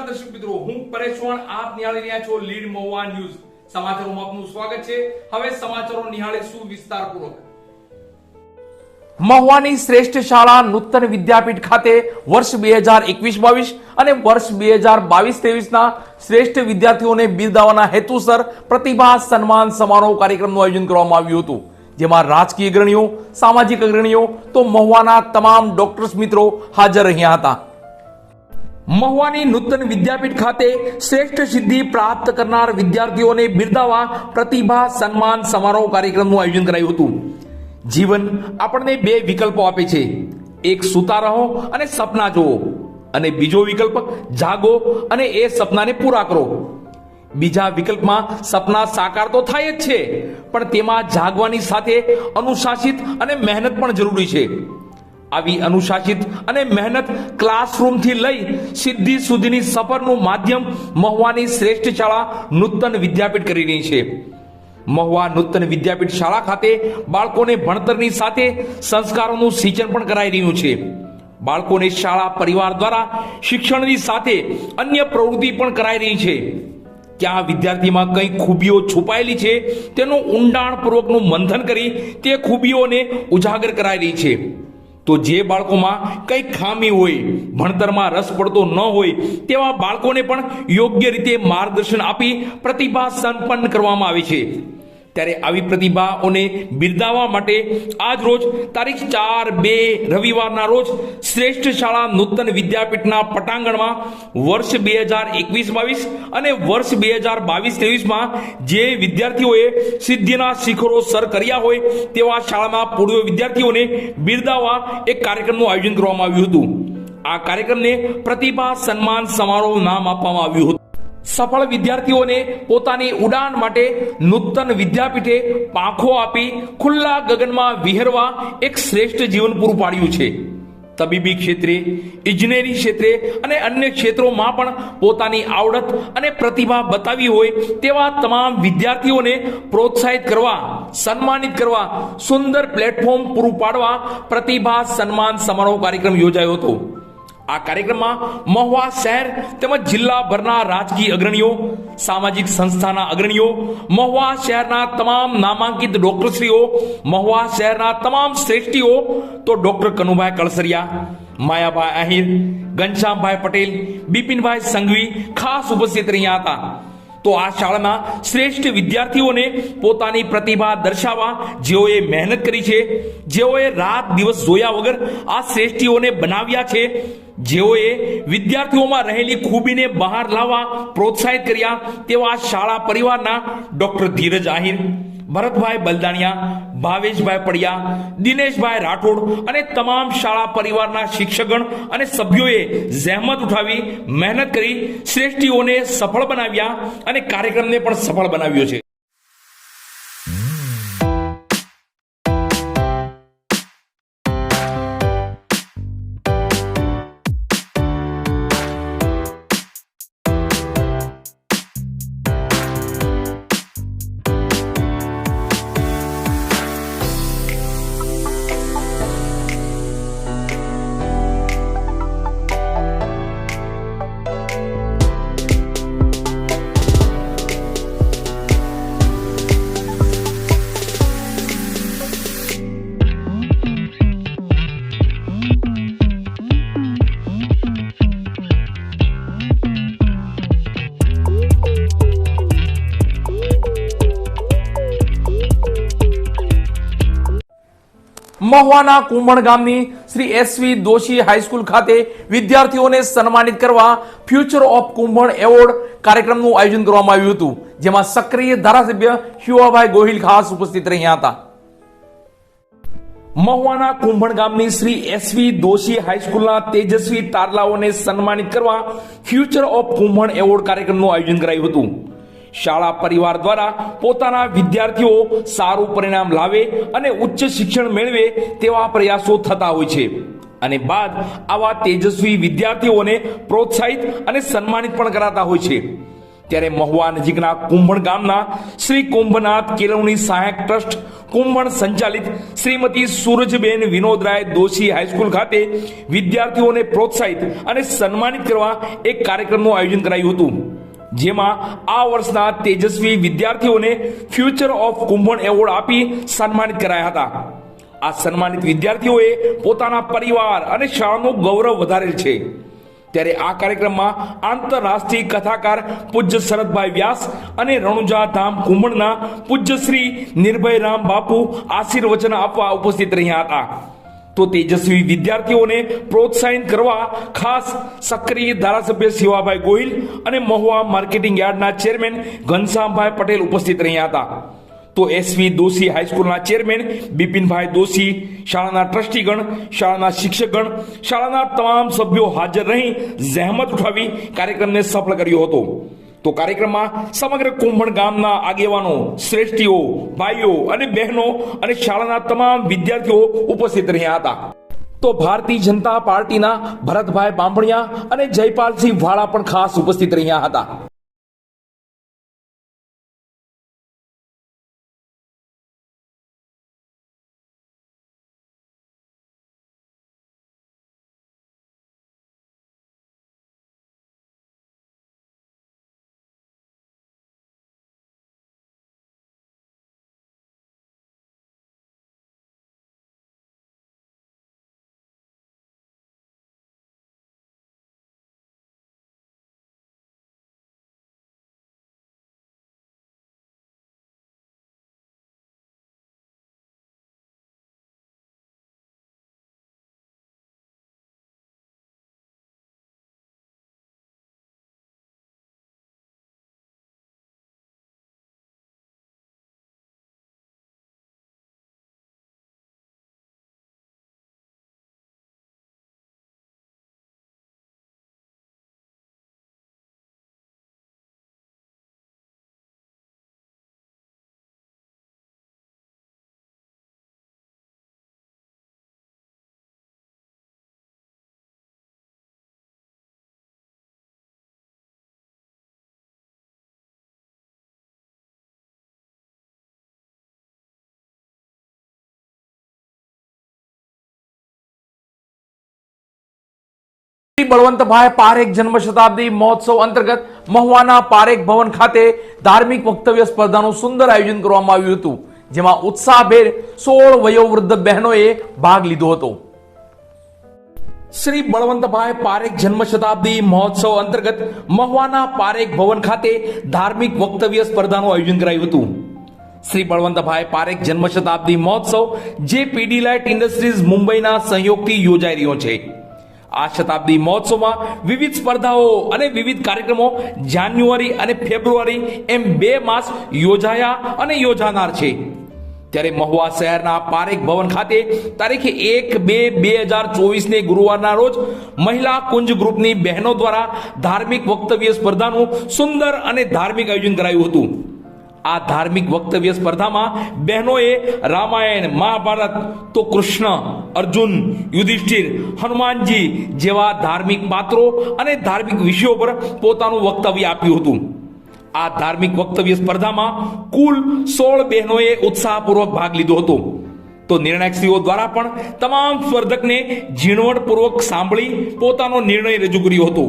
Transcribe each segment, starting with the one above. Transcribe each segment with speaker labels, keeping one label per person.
Speaker 1: દર્શક મિત્રો, હું પરેશ ચૌહાણ, આપ નિહાળી રહ્યા છો લીડ મહુવા ન્યૂઝ. સમાચારોમાં આપનું સ્વાગત છે. હવે સમાચારો નિહાળીશું વિસ્તારપૂર્વક. મહુવાની શ્રેષ્ઠ શાળા નૂતન વિદ્યાપીઠ ખાતે વર્ષ 2021-22 અને વર્ષ 2022-23 ના શ્રેષ્ઠ વિદ્યાર્થીઓને બિરદાવવાના હેતુસર પ્રતિભા સન્માન સમારોહ કાર્યક્રમનું આયોજન કરવામાં આવ્યું હતું, જેમાં રાજકીય અગ્રણીઓ, સામાજિક અગ્રણીઓ તો મહુવાના તમામ ડોક્ટર્સ મિત્રો હાજર રહ્યા હતા. મહુવાની નૂતન વિદ્યાપીઠ ખાતે શ્રેષ્ઠ સિદ્ધિ પ્રાપ્ત કરનાર વિદ્યાર્થીઓને બિરદાવવા પ્રતિભા સન્માન સમારોહ કાર્યક્રમનું આયોજન કરાયું હતું. જીવન આપણને બે વિકલ્પો આપે છે, એક સૂતા રહો અને સપના જુઓ, અને બીજો વિકલ્પ જાગો અને એ સપનાને પૂરા કરો. બીજા વિકલ્પમાં સપના સાકાર તો થાય જ છે, પણ તેમાં જાગવાની સાથે અનુશાસિત અને મહેનત પણ જરૂરી છે. આવી અનુશાસિત અને મહેનત ક્લાસરૂમથી લઈ સિદ્ધિ સુધીની સફરનું માધ્યમ મહુવાની શ્રેષ્ઠ શાળા નૂતન વિદ્યાપીઠ કરી રહી છે. મહુવા નૂતન વિદ્યાપીઠ શાળા ખાતે બાળકોને ભણતરની સાથે સંસ્કારોનું સિંચન પણ કરાઈ રહ્યું છે. બાળકોને શાળા પરિવાર દ્વારા શિક્ષણની સાથે અન્ય પ્રવૃત્તિ પણ કરાઈ રહી છે. ક્યાં વિદ્યાર્થીમાં કઈ ખૂબીઓ છુપાયેલી છે તેનું ઊંડાણપૂર્વકનું મંથન કરી તે ખૂબીઓને ઉજાગર કરાઈ રહી છે. તો જે બાળકોમાં કઈ ખામી હોય, ભણતરમાં રસ પડતો ન હોય તેવા બાળકોને પણ યોગ્ય રીતે માર્ગદર્શન આપી પ્રતિભા સંપન્ન કરવામાં આવે છે. ત્યારે આવી પ્રતિભાઓને બિરદાવવા માટે આજ રોજ તારીખ 4/2 રવિવારના રોજ શ્રેષ્ઠ શાળા નૂતન વિદ્યાપીઠના પટાંગણમાં વર્ષ 2021-22 અને વર્ષ 2022-23 જે વિદ્યાર્થીઓએ સિદ્ધિના શિખરો સર કર્યા હોય તેવા શાળાના પૂર્વ વિદ્યાર્થીઓને બિરદાવવા એક કાર્યક્રમનું આયોજન કરવામાં આવ્યું હતું. આ કાર્યક્રમને પ્રતિભા સન્માન સમારોહ નામ આપવામાં આવ્યું હતું. સફળ વિદ્યાર્થીઓને પોતાની ઉડાન માટે નૂતન વિદ્યાપીઠે પાંખો આપી ખુલ્લા ગગનમાં વિહરવા એક શ્રેષ્ઠ જીવન પૂરું પાડ્યું છે. તબીબી ક્ષેત્રે, ઇજનેરી ક્ષેત્રે અને અન્ય ક્ષેત્રોમાં પણ પોતાની આવડત અને પ્રતિભા બતાવી હોય તેવા તમામ વિદ્યાર્થીઓને પ્રોત્સાહિત કરવા, સન્માનિત કરવા સુંદર પ્લેટફોર્મ પૂરું પાડવા પ્રતિભા સન્માન સમારોહ કાર્યક્રમ યોજાયો હતો. આ કાર્યક્રમમાં મહુવા શહેર તેમજ જિલ્લાભરના રાજકીય અગ્રણીઓ, સામાજિક સંસ્થાના અગ્રણીઓ, મહુવા શહેરના તમામ નામાંકિત ડોક્ટરશ્રીઓ, મહુવા શહેરના તમામ શ્રેષ્ઠીઓ તો ડોક્ટર કનુભાઈ કળસરિયા, માયાભાઈ આહિર, ઘનશ્યામભાઈ પટેલ, બિપિનભાઈ સંઘવી ખાસ ઉપસ્થિત રહ્યા હતા. તો આ શાળાના શ્રેષ્ઠ વિદ્યાર્થીઓને પોતાની પ્રતિભા દર્શાવવા જેઓએ મહેનત કરી છે, જેઓએ રાત દિવસ જોયા વગર આ શ્રેષ્ઠીઓને બનાવ્યા છે, જેઓએ વિદ્યાર્થીઓમાં રહેલી ખૂબીને બહાર લાવવા પ્રોત્સાહિત કર્યા તેવા શાળા પરિવારના ડોક્ટર ધીરજ આહિર, ભરતભાઈ બલદાણિયા, ભાવેશભાઈ પડિયા, દિનેશભાઈ રાઠોડ અને તમામ શાળા પરિવારના શિક્ષકગણ અને સભ્યોએ જહેમત ઉઠાવી મહેનત કરી શ્રેષ્ઠીઓને સફળ બનાવ્યા અને કાર્યક્રમને પણ સફળ બનાવ્યો છે. મહુવાના કુંભણ ગામની શ્રી SV દોશી હાઈસ્કૂલ ખાતે વિદ્યાર્થીઓને સન્માનિત કરવા ફ્યુચર ઓફ કુંભણ એવોર્ડ કાર્યક્રમનું આયોજન કરવામાં આવ્યું હતું, જેમાં સક્રિય ધારાસભ્ય શિવાભાઈ ગોહિલ ખાસ ઉપસ્થિત રહ્યા હતા. મહુવાના કુંભણ ગામની શ્રી SV દોશી હાઈસ્કૂલના તેજસ્વી તારલાઓને સન્માનિત કરવા ફ્યુચર ઓફ કુંભણ એવોર્ડ કાર્યક્રમનું આયોજન કરાયું હતું. શાળા પરિવાર દ્વારા પોતાના વિદ્યાર્થીઓ સારું પરિણામ લાવે અને ઉચ્ચ શિક્ષણ મેળવે તેવા પ્રયાસો થતા હોય છે, અને બાદ આવા તેજસ્વી વિદ્યાર્થીઓને પ્રોત્સાહિત અને સન્માનિત પણ કરાતા હોય છે. ત્યારે મહુવા નજીકના કુંભણ ગામના શ્રી કુંભનાથ કેળવણી સહાયક ટ્રસ્ટ કુંભણ સંચાલિત શ્રીમતી સૂરજબેન વિનોદરાય દોશી હાઈસ્કૂલ ખાતે વિદ્યાર્થીઓને પ્રોત્સાહિત અને સન્માનિત કરવા એક કાર્યક્રમનું આયોજન કરાયું હતું, જેમાં આ વર્ષના તેજસ્વી વિદ્યાર્થીઓને ફ્યુચર ઓફ કુંભણ એવોર્ડ આપી સન્માનિત કરાયા હતા. આ સન્માનિત વિદ્યાર્થીઓએ પોતાના પરિવાર અને શાળાનું ગૌરવ વધારેલ છે. ત્યારે આ કાર્યક્રમમાં આંતરરાષ્ટ્રીય કથાકાર પૂજ્ય શરદભાઈ વ્યાસ અને રણુજા ધામ કુંભણના પૂજ્ય શ્રી નિર્ભયરામ બાપુ આશીર્વચન આપવા ઉપસ્થિત રહ્યા હતા. તો તેજસ્વી વિદ્યાર્થીઓને પ્રોત્સાહિત કરવા ખાસ સક્રિય ધારાસભ્ય શિવાભાઈ ગોહિલ અને મહુવા માર્કેટિંગ યાર્ડના ચેરમેન ઘનશ્યામભાઈ પટેલ ઉપસ્થિત રહ્યા હતા. તો એસવી દોશી હાઈસ્કૂલના ચેરમેન બિપિનભાઈ દોશી, શાળાના ટ્રસ્ટીગણ, શાળાના શિક્ષકગણ, શાળાના તમામ સભ્યો હાજર રહી જહેમત ઉઠાવી કાર્યક્રમને સફળ કર્યો હતો. તો કાર્યક્રમમાં સમગ્ર કુંભણ ગામના આગેવાનો, શ્રેષ્ઠીઓ, ભાઈઓ અને બહેનો અને શાળાના તમામ વિદ્યાર્થીઓ ઉપસ્થિત રહ્યા હતા. તો ભારતીય જનતા પાર્ટીના ભરતભાઈ બાંભણિયા અને જયપાલસિંહ વાળા પણ ખાસ ઉપસ્થિત રહ્યા હતા. બળવંતભાઈ પારેખ જન્મ શતાબ્દી મહોત્સવ અંતર્ગત મહુવાના પારેખ ભવન ખાતે ધાર્મિક વક્તવ્ય સ્પર્ધાનું સુંદર આયોજન કરવામાં આવ્યું હતું, જેમાં ઉત્સાહભેર 16 વયોવૃદ્ધ બહેનોએ ભાગ લીધો હતો. શ્રી બળવંતભાઈ પારેખ જન્મ શતાબ્દી મહોત્સવ અંતર્ગત મહુવાના પારેખ ભવન ખાતે ધાર્મિક વક્તવ્ય સ્પર્ધાનું આયોજન કરાયું હતું. શ્રી બળવંતભાઈ પારેખ જન્મ શતાબ્દી મહોત્સવ જે પીડીલાઇટ ઇન્ડસ્ટ્રીઝ મુંબઈના સહયોગથી યોજાઈ રહ્યો છે. આ શતાબ્દી મહોત્સવમાં વિવિધ સ્પર્ધાઓ અને વિવિધ કાર્યક્રમો જાન્યુઆરી અને ફેબ્રુઆરી એમ 2 માસ યોજાયા અને યોજાનાર છે. ત્યારે મહુવા શહેરના પારેખ ભવન ખાતે તારીખ 1/2/2024 ગુરુવારના રોજ મહિલા કુંજ ગ્રુપની બહેનો દ્વારા ધાર્મિક વક્તવ્ય સ્પર્ધાનું સુંદર અને ધાર્મિક આયોજન કરાયું હતું. આ ધાર્મિક વક્તવ્ય સ્પર્ધામાં બહેનોએ રામાયણ, મહાભારત, તો કૃષ્ણ, અર્જુન, યુધિષ્ઠિર, હનુમાનજી જેવા ધાર્મિક પાત્રો અને ધાર્મિક વિષયો પર પોતાનું વક્તવ્ય આપ્યું હતું. આ ધાર્મિક વક્તવ્ય સ્પર્ધામાં કુલ 16 બહેનોએ ઉત્સાહપૂર્વક ભાગ લીધો હતો. તો નિર્ણાયકશ્રીઓ દ્વારા પણ તમામ સ્પર્ધકને ઝીણવટપૂર્વક સાંભળી પોતાનો નિર્ણય રજૂ કર્યો હતો.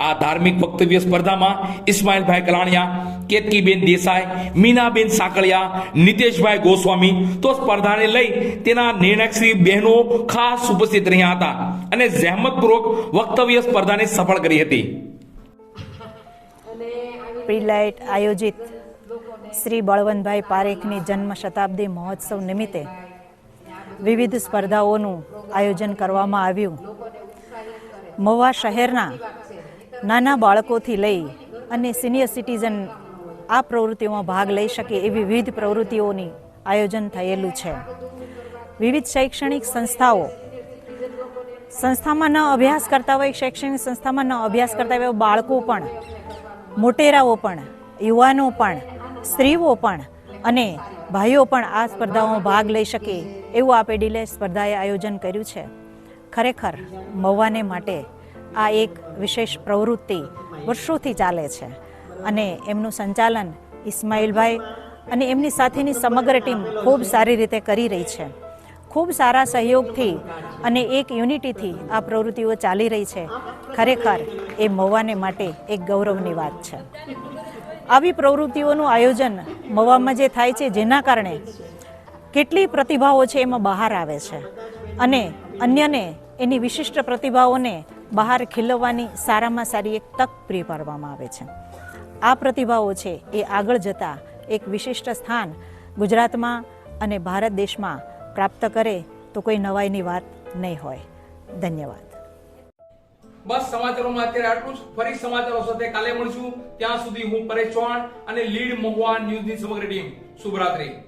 Speaker 1: આ ધાર્મિક વક્તવ્ય સ્પર્ધામાં ઇસ્માઇલભાઈ કલાણિયા, કેતકીબેન દેસાઈ, મીનાબેન સાકળિયા, નિતેશભાઈ ગોસ્વામી તો સ્પર્ધાને લઈ તેના નિર્ણાયકશ્રી બહેનો ખાસ ઉપસ્થિત રહ્યા હતા અને જહેમતપૂર્વક વક્તવ્ય સ્પર્ધાને સફળ કરી હતી.
Speaker 2: પીડીલાઇટ આયોજિત શ્રી બળવંતભાઈ પારેખની જન્મ શતાબ્દી મહોત્સવ નિમિત્તે વિવિધ સ્પર્ધાઓનું આયોજન કરવામાં આવ્યું. મહુવા શહેરના નાના બાળકોથી લઈ અને સિનિયર સિટીઝન આ પ્રવૃત્તિઓમાં ભાગ લઈ શકે એવી વિવિધ પ્રવૃત્તિઓની આયોજન થયેલું છે. વિવિધ શૈક્ષણિક સંસ્થામાં ન અભ્યાસ કરતા હોય, શૈક્ષણિક સંસ્થામાં ન અભ્યાસ કરતા હોય બાળકો પણ, મોટેરાઓ પણ, યુવાનો પણ, સ્ત્રીઓ પણ અને ભાઈઓ પણ આ સ્પર્ધાઓમાં ભાગ લઈ શકે એવું આ પીડીલાઇટ સ્પર્ધાએ આયોજન કર્યું છે. ખરેખર મહુવાને માટે આ એક વિશેષ પ્રવૃત્તિ વર્ષોથી ચાલે છે અને એમનું સંચાલન ઇસ્માઇલભાઈ અને એમની સાથેની સમગ્ર ટીમ ખૂબ સારી રીતે કરી રહી છે. ખૂબ સારા સહયોગથી અને એક યુનિટીથી આ પ્રવૃત્તિઓ ચાલી રહી છે. ખરેખર એ મવાને માટે એક ગૌરવની વાત છે. આવી પ્રવૃત્તિઓનું આયોજન મવામાં જે થાય છે, જેના કારણે કેટલી પ્રતિભાઓ છે એમાં બહાર આવે છે અને અન્યને એની વિશિષ્ટ પ્રતિભાઓને બહાર ખીલવવાની સારામાં સારી એક તક પૂરી પાડવામાં આવે છે. આ પ્રતિભાઓ છે એ આગળ જતાં એક વિશિષ્ટ સ્થાન ગુજરાતમાં અને ભારત દેશમાં પ્રાપ્ત કરે તો કોઈ નવાઈની વાત નહીં હોય. ધન્યવાદ.
Speaker 1: બસ સમાચારોમાં અત્યારે આટલું જ. ફરી સમાચારો સાથે કાલે મળશું. ત્યાં સુધી હું પરેશ ચૌહાણ અને લીડ મહુવા ન્યૂઝની સમગ્ર ટીમ શુભરાત્રી.